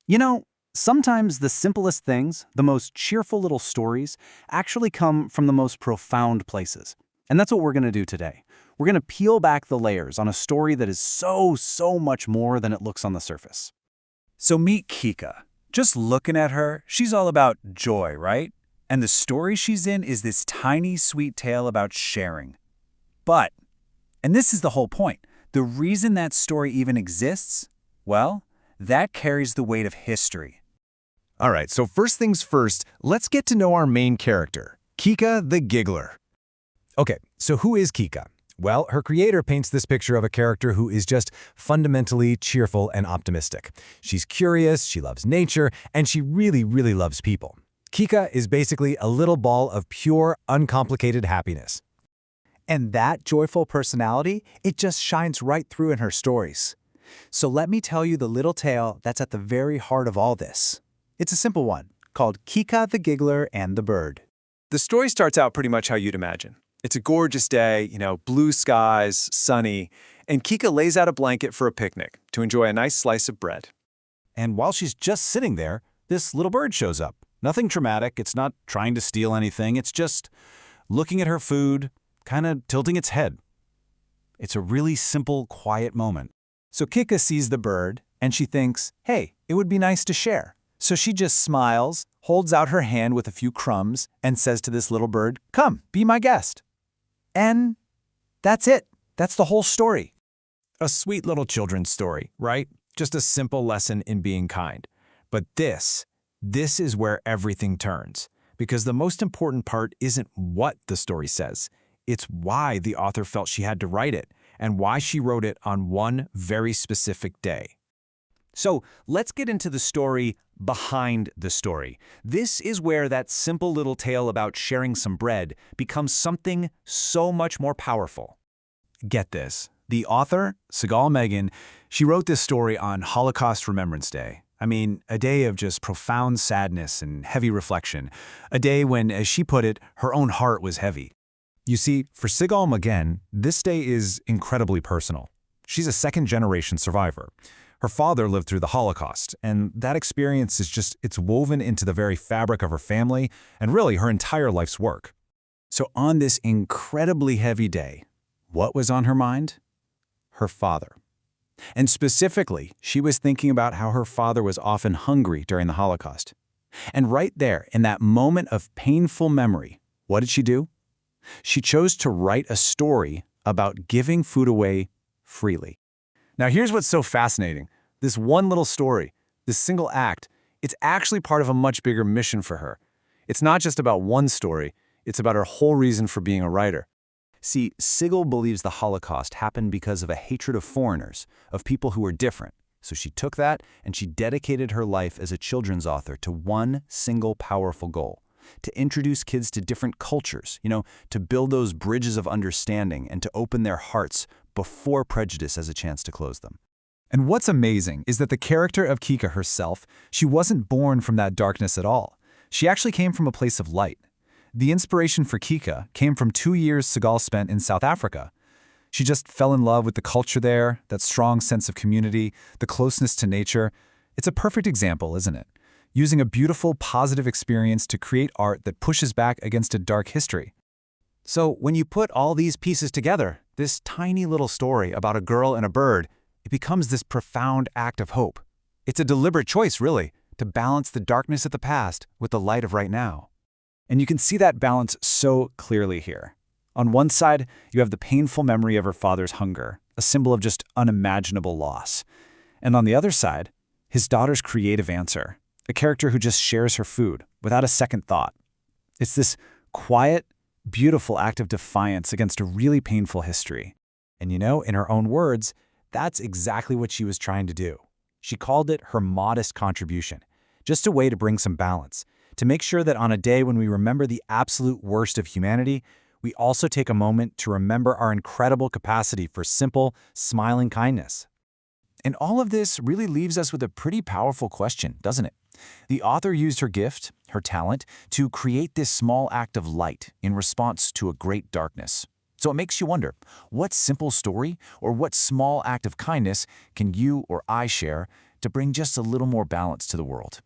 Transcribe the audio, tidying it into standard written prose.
You know, sometimes the simplest things, the most cheerful little stories, actually come from the most profound places. And that's what we're going to do today. We're going to peel back the layers on a story that is so much more than it looks on the surface. So meet Kika. Just looking at her, she's all about joy, right? And the story she's in is this tiny, sweet tale about sharing. But, and this is the whole point, the reason that story even exists, well, that carries the weight of history. All right, so first things first, let's get to know our main character, Kika the Giggler. Okay, so who is Kika? Well, her creator paints this picture of a character who is just fundamentally cheerful and optimistic. She's curious, she loves nature, and she really loves people. Kika is basically a little ball of pure, uncomplicated happiness. And that joyful personality, it just shines right through in her stories. So let me tell you the little tale that's at the very heart of all this. It's a simple one, called Kika the Giggler and the Bird. The story starts out pretty much how you'd imagine. It's a gorgeous day, blue skies, sunny, and Kika lays out a blanket for a picnic to enjoy a nice slice of bread. And while she's just sitting there, this little bird shows up. Nothing traumatic, it's not trying to steal anything, it's just looking at her food, kind of tilting its head. It's a really simple, quiet moment. So Kika sees the bird, and she thinks, hey, it would be nice to share. So she just smiles, holds out her hand with a few crumbs, and says to this little bird, come, be my guest. And that's it. That's the whole story. A sweet little children's story, right? Just a simple lesson in being kind. But this is where everything turns. Because the most important part isn't what the story says. It's why the author felt she had to write it, and why she wrote it on one very specific day. So let's get into the story behind the story. This is where that simple little tale about sharing some bread becomes something so much more powerful. Get this. The author, Sigal Megan, she wrote this story on Holocaust Remembrance Day. I mean, a day of just profound sadness and heavy reflection. A day when, as she put it, her own heart was heavy. You see, for Sigal Megan, this day is incredibly personal. She's a second-generation survivor. Her father lived through the Holocaust, and that experience it's woven into the very fabric of her family and really her entire life's work. So on this incredibly heavy day, what was on her mind? Her father. And specifically, she was thinking about how her father was often hungry during the Holocaust. And right there, in that moment of painful memory, what did she do? She chose to write a story about giving food away freely. Now here's what's so fascinating. This one little story, this single act, it's actually part of a much bigger mission for her. It's not just about one story, it's about her whole reason for being a writer. See, Sigal believes the Holocaust happened because of a hatred of foreigners, of people who were different. So she took that and she dedicated her life as a children's author to one single powerful goal: to introduce kids to different cultures, to build those bridges of understanding and to open their hearts before prejudice has a chance to close them. And what's amazing is that the character of Kika herself, she wasn't born from that darkness at all. She actually came from a place of light. The inspiration for Kika came from 2 years Sigal spent in South Africa. She just fell in love with the culture there, that strong sense of community, the closeness to nature. It's a perfect example, isn't it? Using a beautiful, positive experience to create art that pushes back against a dark history. So when you put all these pieces together, this tiny little story about a girl and a bird, it becomes this profound act of hope. It's a deliberate choice, really, to balance the darkness of the past with the light of right now. And you can see that balance so clearly here. On one side, you have the painful memory of her father's hunger, a symbol of just unimaginable loss. And on the other side, his daughter's creative answer, a character who just shares her food without a second thought. It's this quiet, beautiful act of defiance against a really painful history. And in her own words, that's exactly what she was trying to do. She called it her modest contribution, just a way to bring some balance, to make sure that on a day when we remember the absolute worst of humanity, we also take a moment to remember our incredible capacity for simple, smiling kindness. And all of this really leaves us with a pretty powerful question, doesn't it? The author used her gift, her talent, to create this small act of light in response to a great darkness. So it makes you wonder, what simple story or what small act of kindness can you or I share to bring just a little more balance to the world.